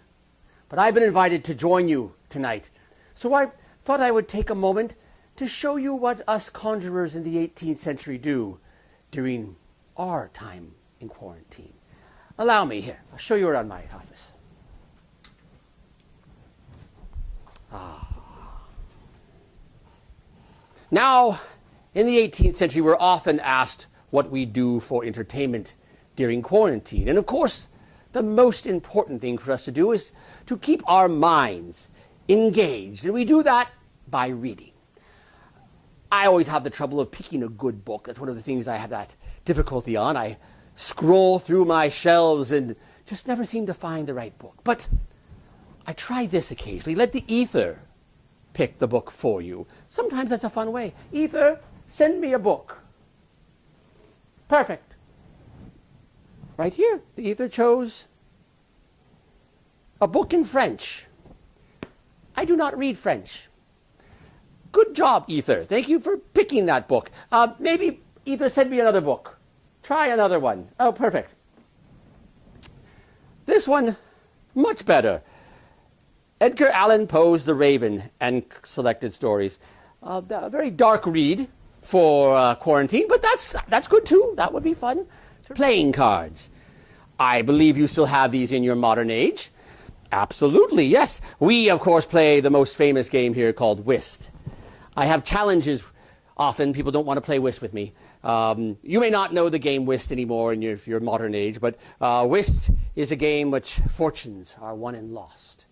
But I've been invited to join you tonight. So I thought I would take a moment to show you what us conjurers in the 18th century do during our time in quarantine. Allow me here. I'll show you around my office. Now, in the 18th century, we're often asked what we do for entertainment during quarantine. And of course, the most important thing for us to do is to keep our minds engaged. And we do that by reading. I always have the trouble of picking a good book. That's one of the things I have that difficulty on. I scroll through my shelves and just never seem to find the right book. But I try this occasionally. Let the ether pick the book for you. Sometimes that's a fun way. Ether, send me a book. Perfect. Right here, the ether chose a book in French. I do not read French. Good job, Ether. Thank you for picking that book. Maybe Ether, send me another book. Try another one. Oh, perfect. This one, much better. Edgar Allan Poe's The Raven and Selected Stories. A very dark read for quarantine, but that's good too. That would be fun. Playing cards. I believe you still have these in your modern age. Absolutely, yes. We, of course, play the most famous game here called whist. I have challenges often. People don't want to play whist with me. You may not know the game whist anymore in your modern age, but whist is a game which fortunes are won and lost.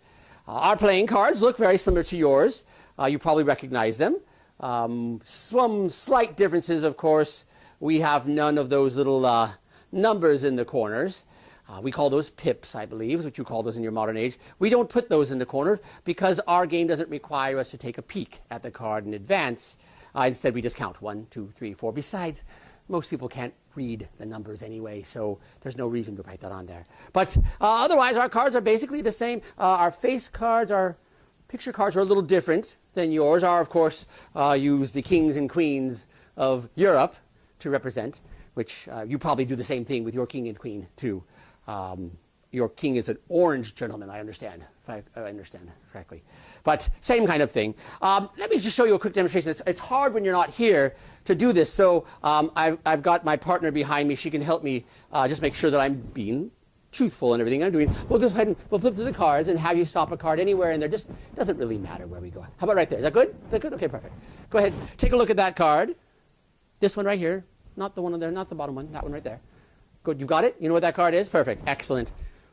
Our playing cards look very similar to yours. You probably recognize them. Some slight differences, of course. We have none of those little numbers in the corners. We call those pips, I believe, is what you call those in your modern age. We don't put those in the corner because our game doesn't require us to take a peek at the card in advance. Instead, we just count 1, 2, 3, 4. Besides, most people can't read the numbers anyway, so there's no reason to write that on there. But otherwise, our cards are basically the same. Our face cards, our picture cards are a little different than yours. Our, of course, use the kings and queens of Europe to represent, which you probably do the same thing with your king and queen, too. Your king is an orange gentleman, I understand, if I understand correctly. But same kind of thing. Let me just show you a quick demonstration. It's hard when you're not here to do this. So I've got my partner behind me. She can help me just make sure that I'm being truthful in everything I'm doing. We'll go ahead and we'll flip through the cards and have you stop a card anywhere in there. Just doesn't really matter where we go. How about right there? Is that good? Is that good? Okay, perfect. Go ahead. Take a look at that card. This one right here. Not the one on there, not the bottom one. That one right there. Good. You've got it? You know what that card is? Perfect. Excellent.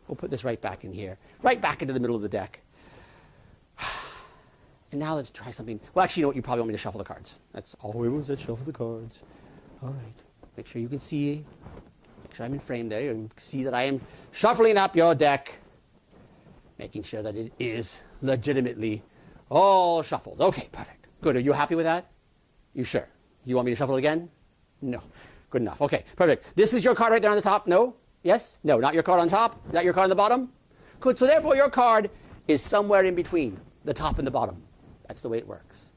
We'll put this right back in here. Right back into the middle of the deck. And now let's try something. Well, actually, you know what? You probably want me to shuffle the cards. That's all we want, is shuffle the cards. All right. Make sure you can see. Make sure I'm in frame there. You can see that I am shuffling up your deck. Making sure that it is legitimately all shuffled. Okay, perfect. Good. Are you happy with that? You sure? You want me to shuffle it again? No. Good enough. Okay, perfect. This is your card right there on the top? No? Yes? No, not your card on top? Not your card on the bottom? Good. So therefore your card is somewhere in between the top and the bottom. That's the way it works.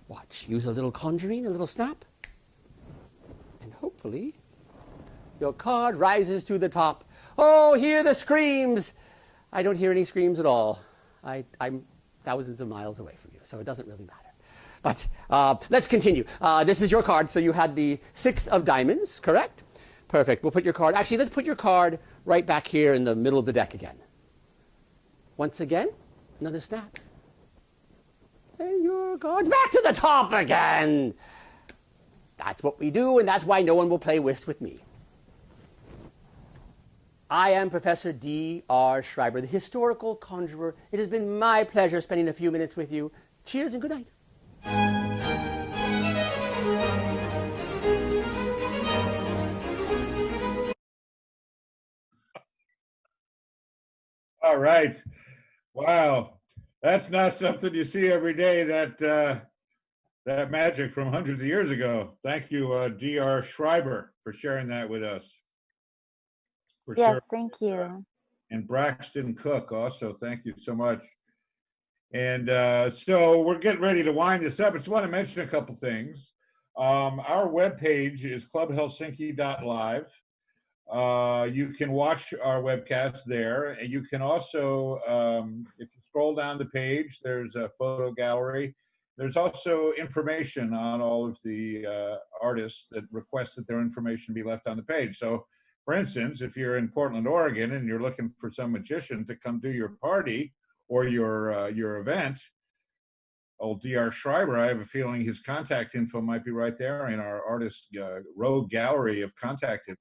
Watch. Use a little conjuring, a little snap. And hopefully your card rises to the top. Oh, hear the screams. I don't hear any screams at all. I'm thousands of miles away from you, so it doesn't really matter. But let's continue. This is your card. So you had the 6 of diamonds, correct? Perfect. We'll put your card. Actually, let's put your card right back here in the middle of the deck again. Once again, another snap. And your card's back to the top again. That's what we do, and that's why no one will play whist with me. I am Professor D.R. Schreiber, the historical conjurer. It has been my pleasure spending a few minutes with you. Cheers and good night. All right. Wow. That's not something you see every day, that magic from hundreds of years ago. Thank you, D.R. Schreiber, for sharing that with us. For Yes, sure. thank you. And Braxton Cook also, thank you so much. And so we're getting ready to wind this up. I just want to mention a couple things. Our webpage is clubhelsinki.live. You can watch our webcast there, and you can also, if you scroll down the page, there's a photo gallery. There's also information on all of the artists that request that their information be left on the page. So, for instance, if you're in Portland, Oregon, and you're looking for some magician to come do your party or your event, old D.R. Schreiber, I have a feeling his contact info might be right there in our artist rogue gallery of contact info.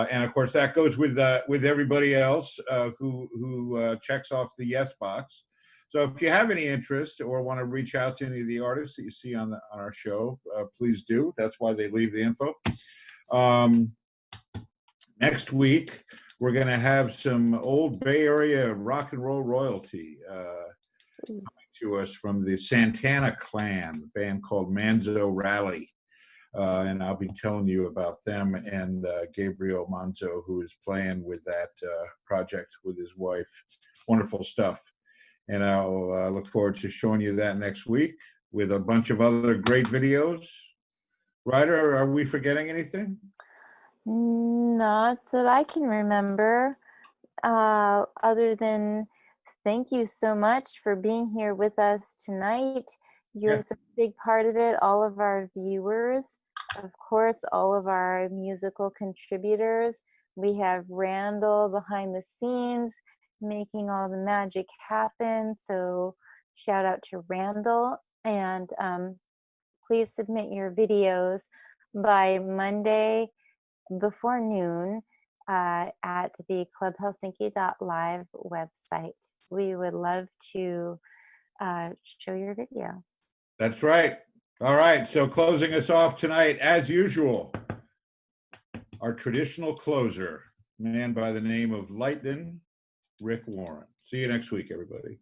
And of course, that goes with everybody else who checks off the yes box. So if you have any interest or want to reach out to any of the artists that you see on our show, please do. That's why they leave the info. Next week, we're going to have some old Bay Area rock and roll royalty coming to us from the Santana Clan, a band called Manzo Rally. And I'll be telling you about them and Gabriel Manzo, who is playing with that project with his wife. Wonderful stuff. And I'll look forward to showing you that next week with a bunch of other great videos. Ryder, are we forgetting anything? Not that I can remember, other than thank you so much for being here with us tonight. You're such a big part of it, all of our viewers, of course, all of our musical contributors. We have Randall behind the scenes making all the magic happen. So shout out to Randall, and please submit your videos by Monday before noon at the clubhelsinki.live website. We would love to show your video. That's right. All right. So closing us off tonight, as usual, our traditional closer, man by the name of Lightning Rick Warren. See you next week, everybody.